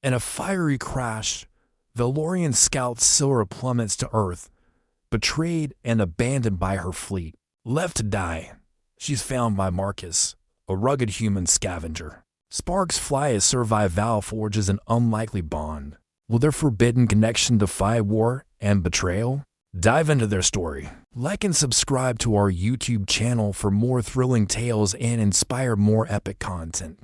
In a fiery crash, Vellorian scout Sylra plummets to Earth, betrayed and abandoned by her fleet. Left to die, she's found by Marcus, a rugged human scavenger. Sparks fly as Sci-Fi forges an unlikely bond. Will their forbidden connection defy war and betrayal? Dive into their story. Like and subscribe to our YouTube channel for more thrilling tales and inspire more epic content.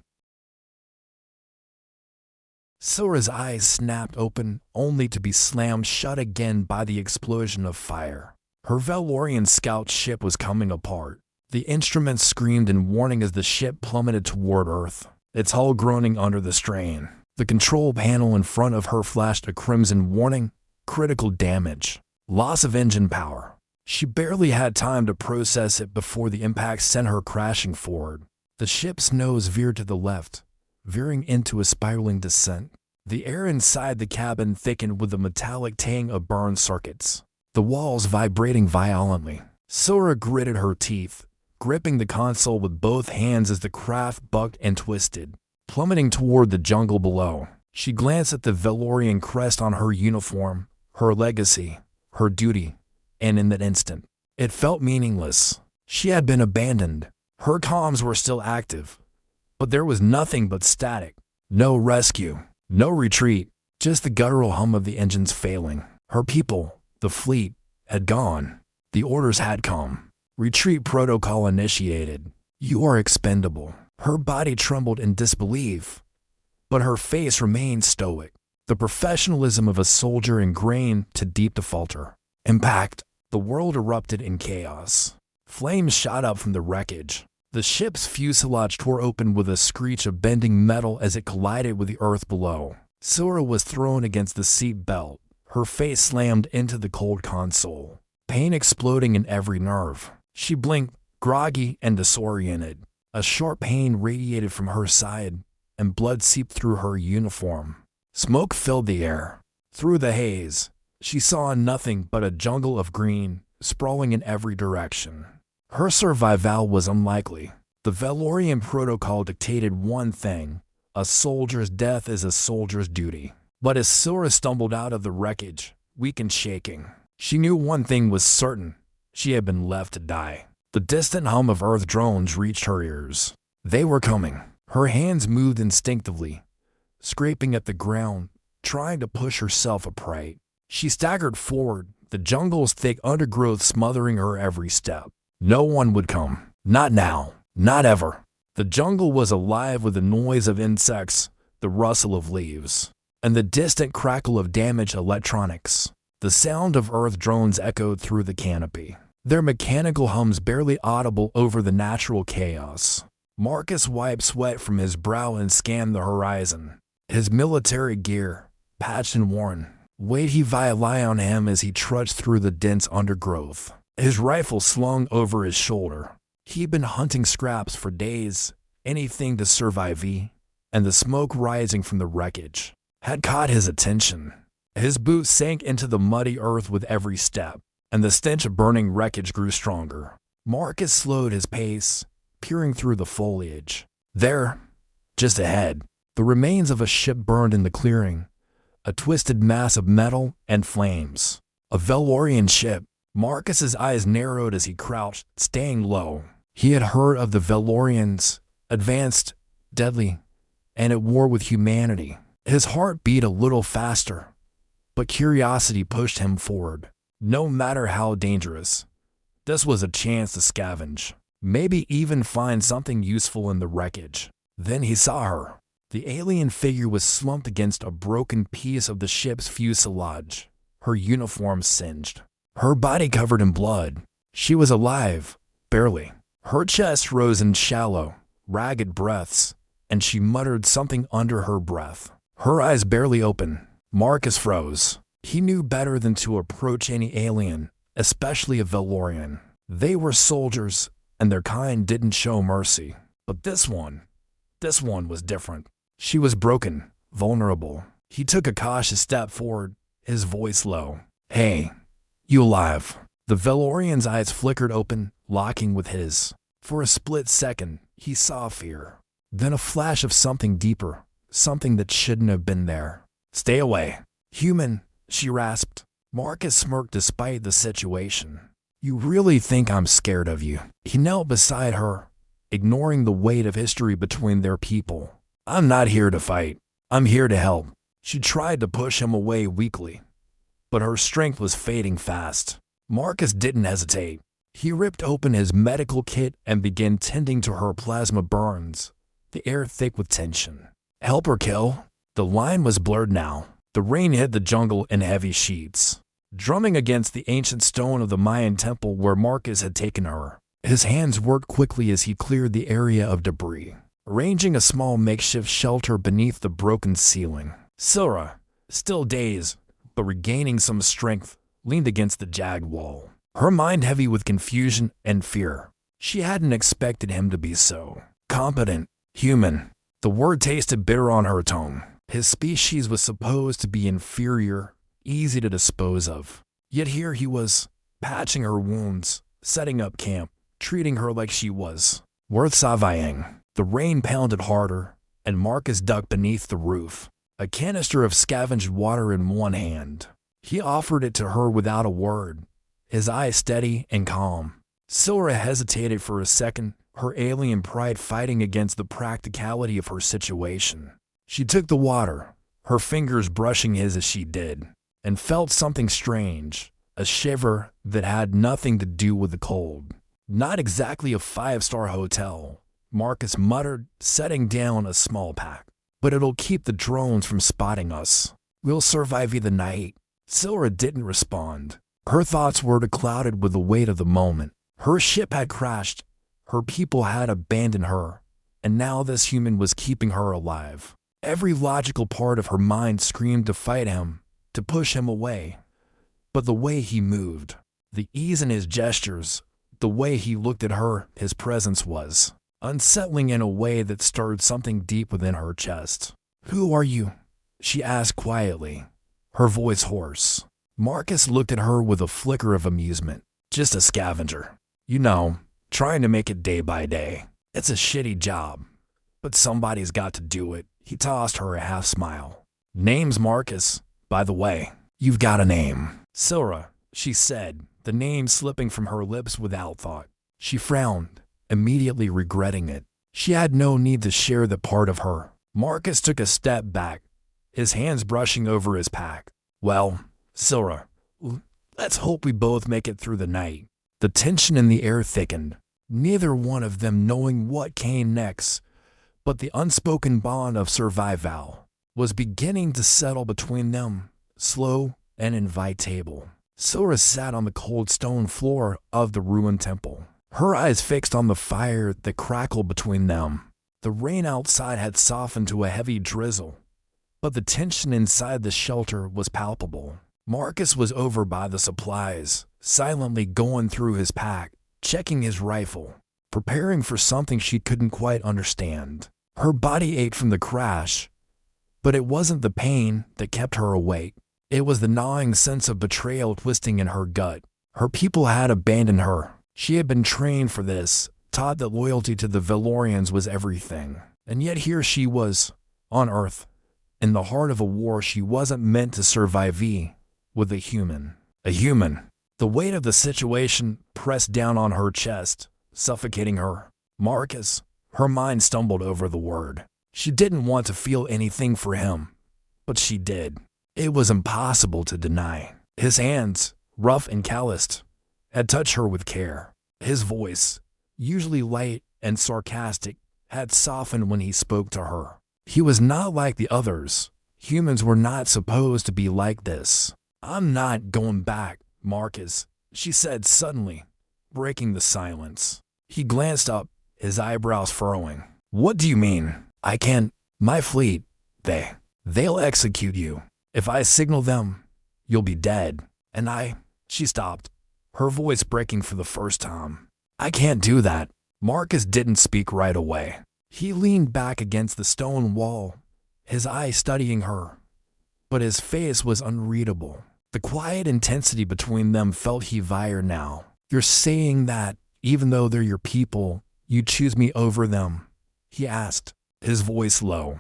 Sylra's eyes snapped open, only to be slammed shut again by the explosion of fire. Her Vellorian scout ship was coming apart. The instruments screamed in warning as the ship plummeted toward Earth, its hull groaning under the strain. The control panel in front of her flashed a crimson warning: critical damage, loss of engine power. She barely had time to process it before the impact sent her crashing forward. The ship's nose veered to the left, veering into a spiraling descent. The air inside the cabin thickened with the metallic tang of burned circuits, the walls vibrating violently. Sylra gritted her teeth, gripping the console with both hands as the craft bucked and twisted, plummeting toward the jungle below. She glanced at the Vellorian crest on her uniform, her legacy, her duty, and in that instant, it felt meaningless. She had been abandoned. Her comms were still active, but there was nothing but static. No rescue, no retreat, just the guttural hum of the engines failing. Her people, the fleet, had gone. The orders had come. Retreat protocol initiated. You are expendable. Her body trembled in disbelief, but her face remained stoic, the professionalism of a soldier ingrained to deep defaulter. Impact. The world erupted in chaos. Flames shot up from the wreckage. The ship's fuselage tore open with a screech of bending metal as it collided with the earth below. Sylra was thrown against the seat belt, her face slammed into the cold console, pain exploding in every nerve. She blinked, groggy and disoriented. A sharp pain radiated from her side, and blood seeped through her uniform. Smoke filled the air. Through the haze, she saw nothing but a jungle of green, sprawling in every direction. Her survival was unlikely. The Vellorian protocol dictated one thing: a soldier's death is a soldier's duty. But as Sylra stumbled out of the wreckage, weak and shaking, she knew one thing was certain: she had been left to die. The distant hum of Earth drones reached her ears. They were coming. Her hands moved instinctively, scraping at the ground, trying to push herself upright. She staggered forward, the jungle's thick undergrowth smothering her every step. No one would come. Not now. Not ever. The jungle was alive with the noise of insects, the rustle of leaves, and the distant crackle of damaged electronics. The sound of Earth drones echoed through the canopy, their mechanical hums barely audible over the natural chaos. Marcus wiped sweat from his brow and scanned the horizon. His military gear, patched and worn, weighed heavily on him as he trudged through the dense undergrowth. His rifle slung over his shoulder. He'd been hunting scraps for days, anything to survive, and the smoke rising from the wreckage had caught his attention. His boots sank into the muddy earth with every step, and the stench of burning wreckage grew stronger. Marcus slowed his pace, peering through the foliage. There, just ahead, the remains of a ship burned in the clearing, a twisted mass of metal and flames. A Vellorian ship. Marcus's eyes narrowed as he crouched, staying low. He had heard of the Vellorians, advanced, deadly, and at war with humanity. His heart beat a little faster, but curiosity pushed him forward. No matter how dangerous, this was a chance to scavenge, maybe even find something useful in the wreckage. Then he saw her. The alien figure was slumped against a broken piece of the ship's fuselage, her uniform singed, her body covered in blood. She was alive, barely. Her chest rose in shallow, ragged breaths, and she muttered something under her breath. Her eyes barely open. Marcus froze. He knew better than to approach any alien, especially a Vellorian. They were soldiers, and their kind didn't show mercy. But this one was different. She was broken, vulnerable. He took a cautious step forward, his voice low. "Hey, you alive?" The Vellorian's eyes flickered open, locking with his. For a split second, he saw fear. Then a flash of something deeper, something that shouldn't have been there. "Stay away, human," she rasped. Marcus smirked despite the situation. "You really think I'm scared of you?" He knelt beside her, ignoring the weight of history between their people. "I'm not here to fight. I'm here to help." She tried to push him away weakly, but her strength was fading fast. Marcus didn't hesitate. He ripped open his medical kit and began tending to her plasma burns, the air thick with tension. "Help or kill?" The line was blurred now. The rain hit the jungle in heavy sheets, drumming against the ancient stone of the Mayan temple where Marcus had taken her. His hands worked quickly as he cleared the area of debris, arranging a small makeshift shelter beneath the broken ceiling. Sylra, still dazed, but regaining some strength, leaned against the jagged wall, her mind heavy with confusion and fear. She hadn't expected him to be so competent, human. The word tasted bitter on her tongue. His species was supposed to be inferior, easy to dispose of. Yet here he was, patching her wounds, setting up camp, treating her like she was worth surviving. The rain pounded harder, and Marcus ducked beneath the roof, a canister of scavenged water in one hand. He offered it to her without a word, his eyes steady and calm. Sylra hesitated for a second, her alien pride fighting against the practicality of her situation. She took the water, her fingers brushing his as she did, and felt something strange, a shiver that had nothing to do with the cold. "Not exactly a five-star hotel," Marcus muttered, setting down a small pack. "But it'll keep the drones from spotting us. We'll survive the night." Sylra didn't respond. Her thoughts were clouded with the weight of the moment. Her ship had crashed, her people had abandoned her, and now this human was keeping her alive. Every logical part of her mind screamed to fight him, to push him away. But the way he moved, the ease in his gestures, the way he looked at her, his presence was unsettling in a way that stirred something deep within her chest. "Who are you?" she asked quietly, her voice hoarse. Marcus looked at her with a flicker of amusement. "Just a scavenger. You know, trying to make it day by day. It's a shitty job, but somebody's got to do it." He tossed her a half smile. "Name's Marcus, by the way. You've got a name." "Sylra," she said, the name slipping from her lips without thought. She frowned, immediately regretting it. She had no need to share the part of her. Marcus took a step back, his hands brushing over his pack. "Well, Sylra, let's hope we both make it through the night." The tension in the air thickened, neither one of them knowing what came next, but the unspoken bond of survival was beginning to settle between them, slow and invitable. Sylra sat on the cold stone floor of the ruined temple, her eyes fixed on the fire that crackled between them. The rain outside had softened to a heavy drizzle, but the tension inside the shelter was palpable. Marcus was over by the supplies, silently going through his pack, checking his rifle, preparing for something she couldn't quite understand. Her body ached from the crash, but it wasn't the pain that kept her awake. It was the gnawing sense of betrayal twisting in her gut. Her people had abandoned her. She had been trained for this, taught that loyalty to the Vellorians was everything. And yet here she was, on Earth, in the heart of a war she wasn't meant to survive with a human. A human. The weight of the situation pressed down on her chest, suffocating her. Marcus. Her mind stumbled over the word. She didn't want to feel anything for him, but she did. It was impossible to deny. His hands, rough and calloused, had touched her with care. His voice, usually light and sarcastic, had softened when he spoke to her. He was not like the others. Humans were not supposed to be like this. "I'm not going back, Marcus," she said suddenly, breaking the silence. He glanced up, his eyebrows furrowing. "What do you mean? I can't. My fleet, they'll execute you. If I signal them, you'll be dead. And She stopped, her voice breaking for the first time. "I can't do that." Marcus didn't speak right away. He leaned back against the stone wall, his eyes studying her, but his face was unreadable. The quiet intensity between them felt heavier now. "You're saying that, even though they're your people, you choose me over them?" he asked, his voice low,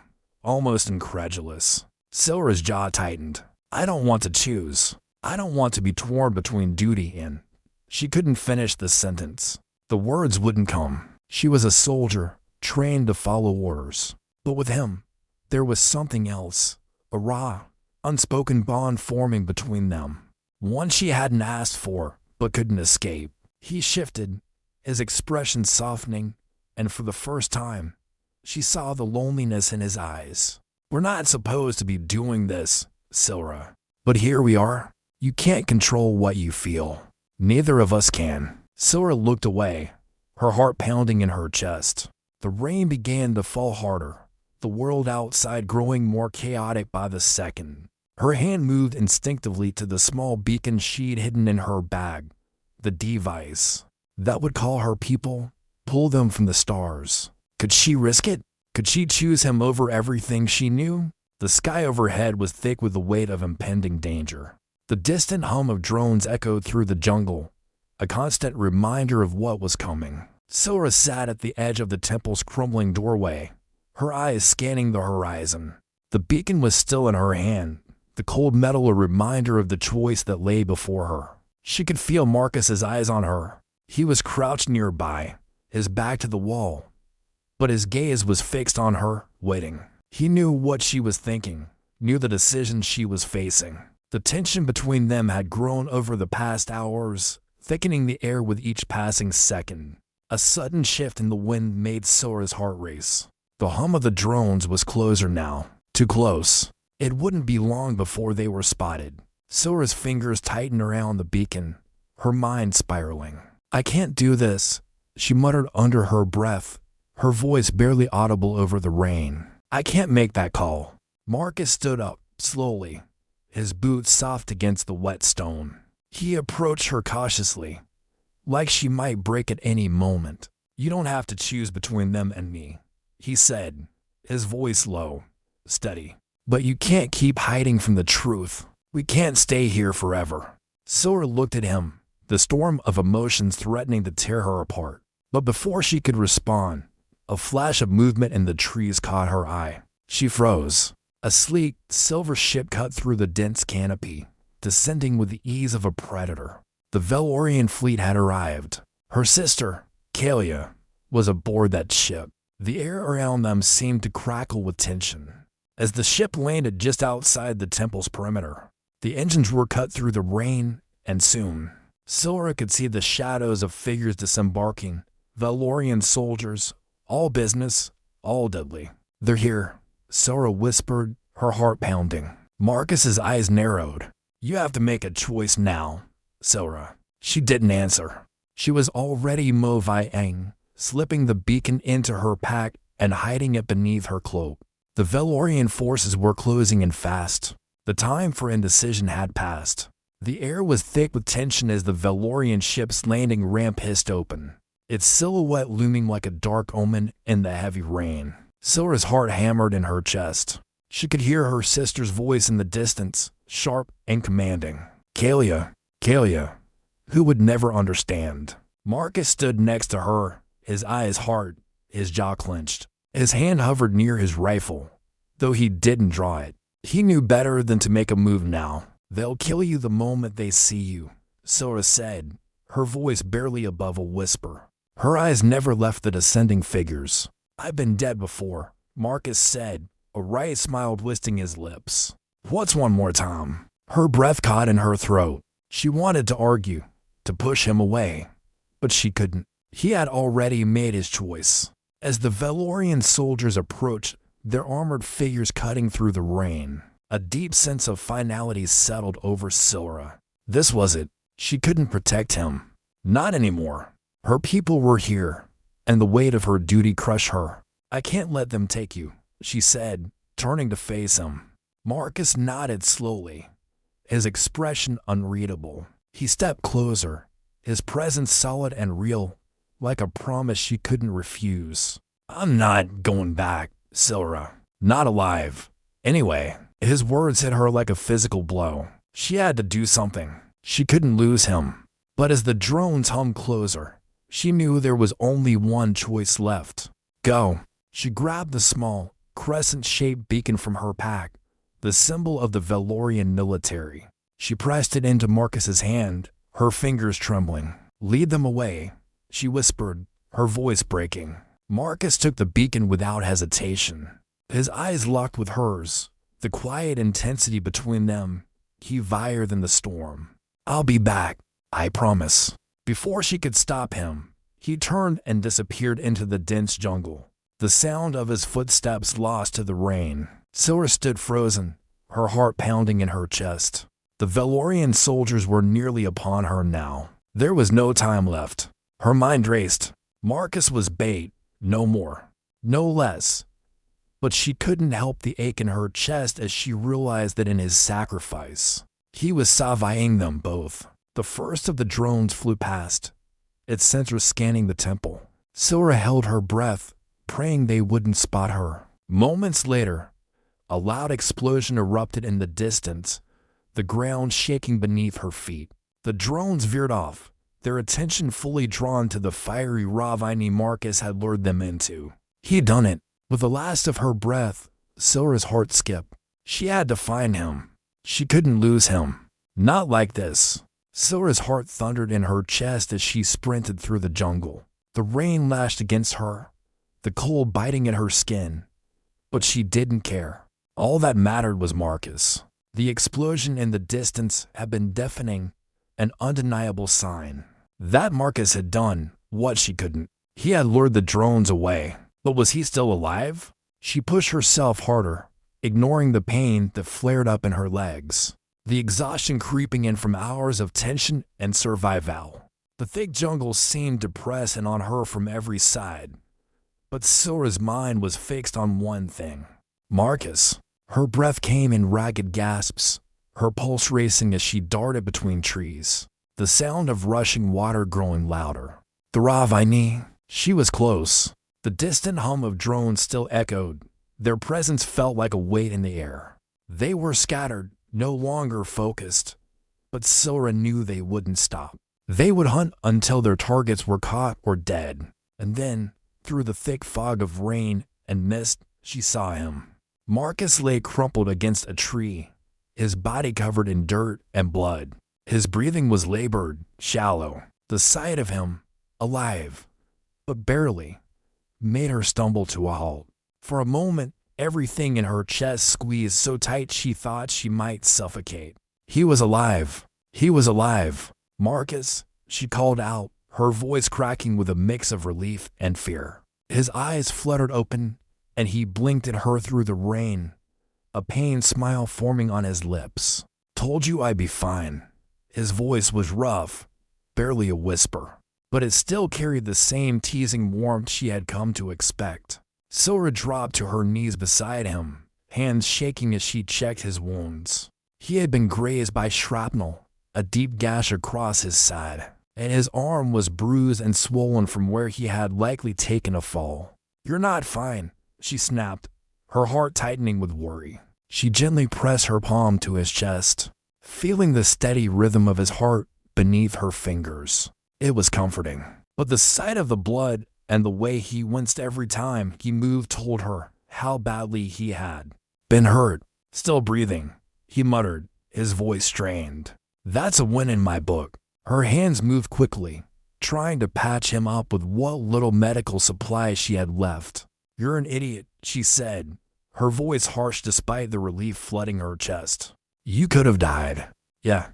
almost incredulous. Sylra's jaw tightened. I don't want to choose. I don't want to be torn between duty and... She couldn't finish the sentence. The words wouldn't come. She was a soldier, trained to follow orders. But with him, there was something else. A raw, unspoken bond forming between them. One she hadn't asked for, but couldn't escape. He shifted, his expression softening, and for the first time, she saw the loneliness in his eyes. We're not supposed to be doing this, Sylra. But here we are. You can't control what you feel. Neither of us can. Sylra looked away, her heart pounding in her chest. The rain began to fall harder, the world outside growing more chaotic by the second. Her hand moved instinctively to the small beacon she'd hidden in her bag, the device that would call her people, pull them from the stars. Could she risk it? Could she choose him over everything she knew? The sky overhead was thick with the weight of impending danger. The distant hum of drones echoed through the jungle, a constant reminder of what was coming. Sylra sat at the edge of the temple's crumbling doorway, her eyes scanning the horizon. The beacon was still in her hand, the cold metal a reminder of the choice that lay before her. She could feel Marcus's eyes on her. He was crouched nearby, his back to the wall, but his gaze was fixed on her, waiting. He knew what she was thinking, knew the decision she was facing. The tension between them had grown over the past hours, thickening the air with each passing second. A sudden shift in the wind made Sylra's heart race. The hum of the drones was closer now. Too close. It wouldn't be long before they were spotted. Sylra's fingers tightened around the beacon, her mind spiraling. I can't do this, she muttered under her breath, her voice barely audible over the rain. I can't make that call. Marcus stood up, slowly, his boots soft against the wet stone. He approached her cautiously, like she might break at any moment. You don't have to choose between them and me, he said, his voice low, steady. But you can't keep hiding from the truth. We can't stay here forever. Sylra looked at him, the storm of emotions threatening to tear her apart. But before she could respond, a flash of movement in the trees caught her eye. She froze. A sleek, silver ship cut through the dense canopy, descending with the ease of a predator. The Vellorian fleet had arrived. Her sister, Kalia, was aboard that ship. The air around them seemed to crackle with tension. As the ship landed just outside the temple's perimeter, the engines were cut through the rain, and soon, Sylra could see the shadows of figures disembarking, Vellorian soldiers, all business, all deadly. They're here, Sylra whispered, her heart pounding. Marcus's eyes narrowed. You have to make a choice now, Sylra. She didn't answer. She was already moving, slipping the beacon into her pack and hiding it beneath her cloak. The Vellorian forces were closing in fast. The time for indecision had passed. The air was thick with tension as the Vellorian ship's landing ramp hissed open, its silhouette looming like a dark omen in the heavy rain. Sylra's heart hammered in her chest. She could hear her sister's voice in the distance, sharp and commanding. Kalia, who would never understand. Marcus stood next to her, his eyes hard, his jaw clenched. His hand hovered near his rifle, though he didn't draw it. He knew better than to make a move now. They'll kill you the moment they see you, Sylra said, her voice barely above a whisper. Her eyes never left the descending figures. I've been dead before, Marcus said, a wry smile twisting his lips. What's one more time? Her breath caught in her throat. She wanted to argue, to push him away, but she couldn't. He had already made his choice. As the Vellorian soldiers approached, their armored figures cutting through the rain, a deep sense of finality settled over Sylra. This was it. She couldn't protect him. Not anymore. Her people were here, and the weight of her duty crushed her. I can't let them take you, she said, turning to face him. Marcus nodded slowly, his expression unreadable. He stepped closer, his presence solid and real, like a promise she couldn't refuse. I'm not going back, Sylra. Not alive. Anyway, his words hit her like a physical blow. She had to do something. She couldn't lose him. But as the drones hummed closer, she knew there was only one choice left. Go. She grabbed the small, crescent-shaped beacon from her pack, the symbol of the Vellorian military. She pressed it into Marcus's hand, her fingers trembling. "Lead them away," she whispered, her voice breaking. Marcus took the beacon without hesitation. His eyes locked with hers, the quiet intensity between them heavier than the storm. "I'll be back, I promise." Before she could stop him, he turned and disappeared into the dense jungle, the sound of his footsteps lost to the rain. Sylra stood frozen, her heart pounding in her chest. The Vellorian soldiers were nearly upon her now. There was no time left. Her mind raced. Marcus was bait, no more, no less. But she couldn't help the ache in her chest as she realized that in his sacrifice, he was surveying them both. The first of the drones flew past, its sensors scanning the temple. Sylra held her breath, praying they wouldn't spot her. Moments later, a loud explosion erupted in the distance, the ground shaking beneath her feet. The drones veered off, their attention fully drawn to the fiery ravine Marcus had lured them into. He'd done it. With the last of her breath, Sylra's heart skipped. She had to find him. She couldn't lose him. Not like this. Sylra's heart thundered in her chest as she sprinted through the jungle. The rain lashed against her, the cold biting at her skin. But she didn't care. All that mattered was Marcus. The explosion in the distance had been deafening, an undeniable sign that Marcus had done what she couldn't. He had lured the drones away. But was he still alive? She pushed herself harder, ignoring the pain that flared up in her legs, the exhaustion creeping in from hours of tension and survival. The thick jungle seemed to press in on her from every side, but Sylra's mind was fixed on one thing: Marcus. Her breath came in ragged gasps, her pulse racing as she darted between trees, the sound of rushing water growing louder. The ravine. She was close. The distant hum of drones still echoed. Their presence felt like a weight in the air. They were scattered, no longer focused, but Sylra knew they wouldn't stop. They would hunt until their targets were caught or dead. And then, through the thick fog of rain and mist, she saw him. Marcus lay crumpled against a tree, his body covered in dirt and blood. His breathing was labored, shallow. The sight of him, alive, but barely, made her stumble to a halt. For a moment, everything in her chest squeezed so tight she thought she might suffocate. He was alive. He was alive. "Marcus," she called out, her voice cracking with a mix of relief and fear. His eyes fluttered open, and he blinked at her through the rain, a pained smile forming on his lips. "Told you I'd be fine." His voice was rough, barely a whisper, but it still carried the same teasing warmth she had come to expect. Sylra dropped to her knees beside him, hands shaking as she checked his wounds. He had been grazed by shrapnel, a deep gash across his side, and his arm was bruised and swollen from where he had likely taken a fall. "You're not fine," she snapped, her heart tightening with worry. She gently pressed her palm to his chest, feeling the steady rhythm of his heart beneath her fingers. It was comforting, but the sight of the blood and the way he winced every time he moved told her how badly he had been hurt. "Still breathing," he muttered, his voice strained. "That's a win in my book." Her hands moved quickly, trying to patch him up with what little medical supplies she had left. "You're an idiot," she said, her voice harsh despite the relief flooding her chest. "You could have died." "Yeah,"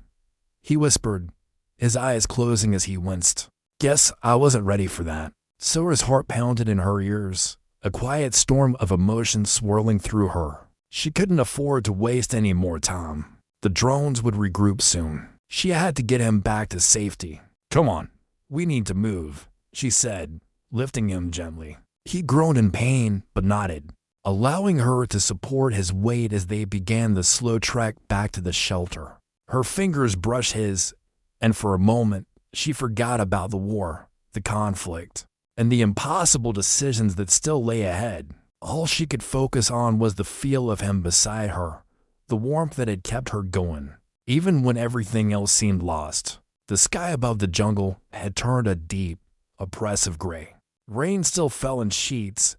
he whispered, his eyes closing as he winced. "Guess I wasn't ready for that." Sylra's heart pounded in her ears, a quiet storm of emotion swirling through her. She couldn't afford to waste any more time. The drones would regroup soon. She had to get him back to safety. "Come on, we need to move," she said, lifting him gently. He groaned in pain, but nodded, allowing her to support his weight as they began the slow trek back to the shelter. Her fingers brushed his, and for a moment, she forgot about the war, the conflict, and the impossible decisions that still lay ahead. All she could focus on was the feel of him beside her, the warmth that had kept her going, even when everything else seemed lost. The sky above the jungle had turned a deep, oppressive gray. Rain still fell in sheets,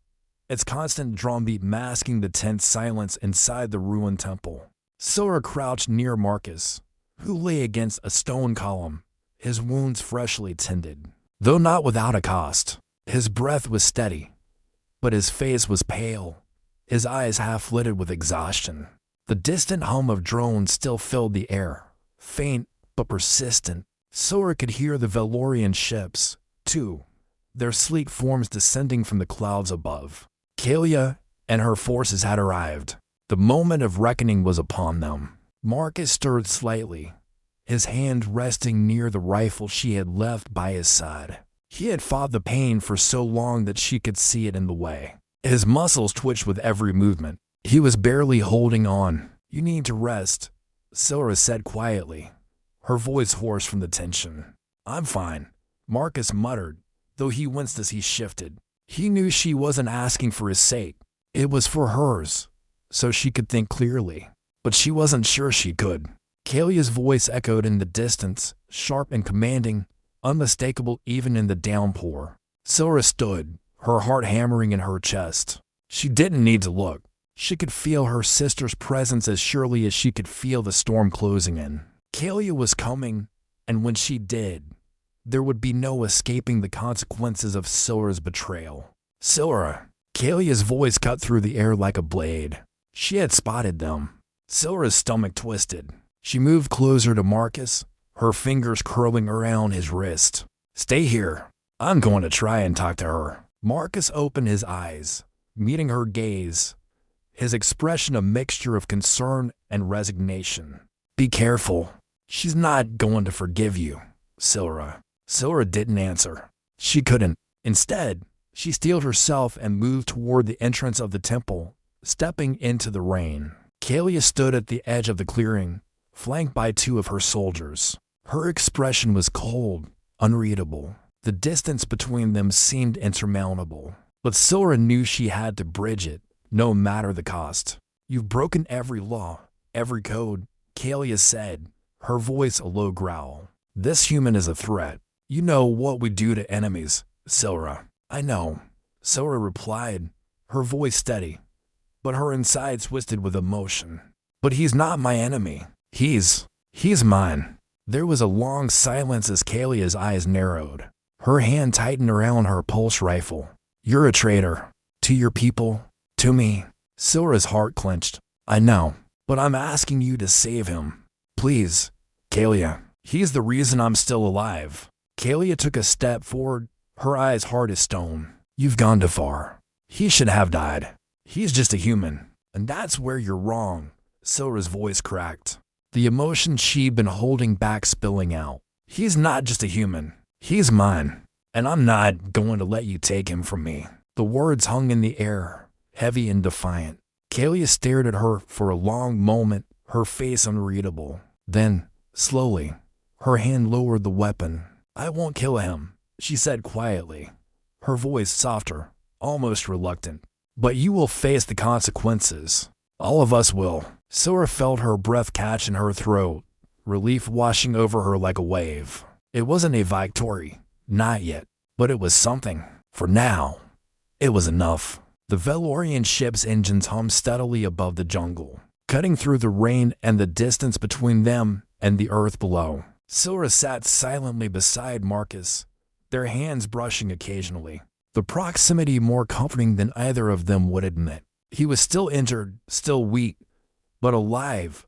its constant drumbeat masking the tense silence inside the ruined temple. Sylra crouched near Marcus, who lay against a stone column, his wounds freshly tended. Though not without a cost, his breath was steady, but his face was pale, his eyes half-lidded with exhaustion. The distant hum of drones still filled the air, faint but persistent. Sylra could hear the Vellorian ships, too, their sleek forms descending from the clouds above. Kalia and her forces had arrived. The moment of reckoning was upon them. Marcus stirred slightly, his hand resting near the rifle she had left by his side. He had fought the pain for so long that she could see it in the way. His muscles twitched with every movement. He was barely holding on. "You need to rest," Sylra said quietly, her voice hoarse from the tension. "I'm fine," Marcus muttered, though he winced as he shifted. He knew she wasn't asking for his sake. It was for hers, so she could think clearly. But she wasn't sure she could. Kalia's voice echoed in the distance, sharp and commanding, unmistakable even in the downpour. Sylra stood, her heart hammering in her chest. She didn't need to look. She could feel her sister's presence as surely as she could feel the storm closing in. Kalia was coming, and when she did, there would be no escaping the consequences of Sylra's betrayal. "Sylra!" Kalia's voice cut through the air like a blade. She had spotted them. Sylra's stomach twisted. She moved closer to Marcus, her fingers curling around his wrist. "Stay here. I'm going to try and talk to her." Marcus opened his eyes, meeting her gaze, his expression a mixture of concern and resignation. "Be careful. She's not going to forgive you, Sylra." Sylra didn't answer. She couldn't. Instead, she steeled herself and moved toward the entrance of the temple, stepping into the rain. Kalia stood at the edge of the clearing, flanked by two of her soldiers. Her expression was cold, unreadable. The distance between them seemed insurmountable. But Sylra knew she had to bridge it, no matter the cost. "You've broken every law, every code," Kalia said, her voice a low growl. "This human is a threat. You know what we do to enemies, Sylra." "I know," Sylra replied, her voice steady, but her insides twisted with emotion. "But he's not my enemy. He's mine." There was a long silence as Kalia's eyes narrowed. Her hand tightened around her pulse rifle. "You're a traitor. To your people. To me." Sylra's heart clenched. "I know, but I'm asking you to save him. Please, Kalia. He's the reason I'm still alive." Kalia took a step forward, her eyes hard as stone. "You've gone too far. He should have died. He's just a human. And that's where you're wrong." Sylra's voice cracked, the emotion she'd been holding back spilling out. "He's not just a human. He's mine. And I'm not going to let you take him from me." The words hung in the air, heavy and defiant. Kalia stared at her for a long moment, her face unreadable. Then, slowly, her hand lowered the weapon. "I won't kill him," she said quietly, her voice softer, almost reluctant. "But you will face the consequences. All of us will." Sylra felt her breath catch in her throat, relief washing over her like a wave. It wasn't a victory, not yet, but it was something. For now, it was enough. The Vellorian ship's engines hummed steadily above the jungle, cutting through the rain and the distance between them and the earth below. Sylra sat silently beside Marcus, their hands brushing occasionally, the proximity more comforting than either of them would admit. He was still injured, still weak, but alive,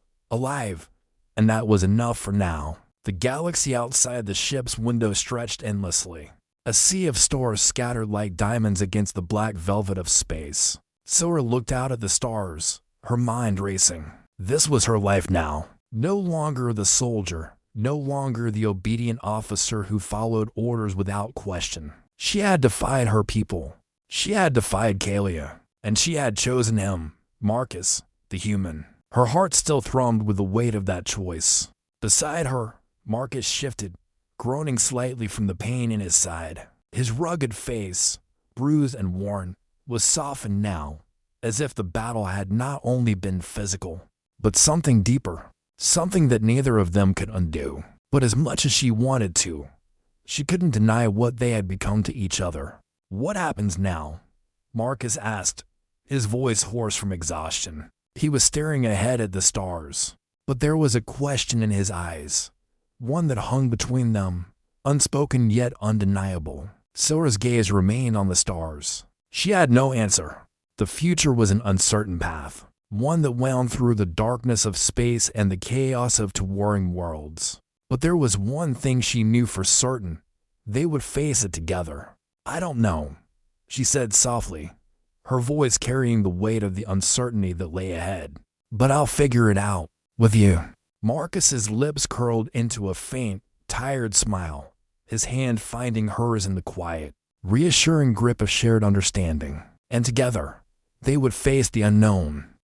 and that was enough for now. The galaxy outside the ship's window stretched endlessly, a sea of stars scattered like diamonds against the black velvet of space. Sylra looked out at the stars, her mind racing. This was her life now. No longer the soldier, no longer the obedient officer who followed orders without question. She had defied her people. She had defied Kalia, and she had chosen him, Marcus, the human. Her heart still thrummed with the weight of that choice. Beside her, Marcus shifted, groaning slightly from the pain in his side. His rugged face, bruised and worn, was softened now, as if the battle had not only been physical, but something deeper, something that neither of them could undo. But as much as she wanted to, she couldn't deny what they had become to each other. What happens now? Marcus asked, his voice hoarse from exhaustion. He was staring ahead at the stars, but there was a question in his eyes, one that hung between them, unspoken yet undeniable. Sylra's gaze remained on the stars. She had no answer. The future was an uncertain path, one that wound through the darkness of space and the chaos of two warring worlds. But there was one thing she knew for certain. They would face it together. "I don't know," she said softly, her voice carrying the weight of the uncertainty that lay ahead. "But I'll figure it out with you." Marcus's lips curled into a faint, tired smile, his hand finding hers in the quiet, reassuring grip of shared understanding. And together, they would face the unknown.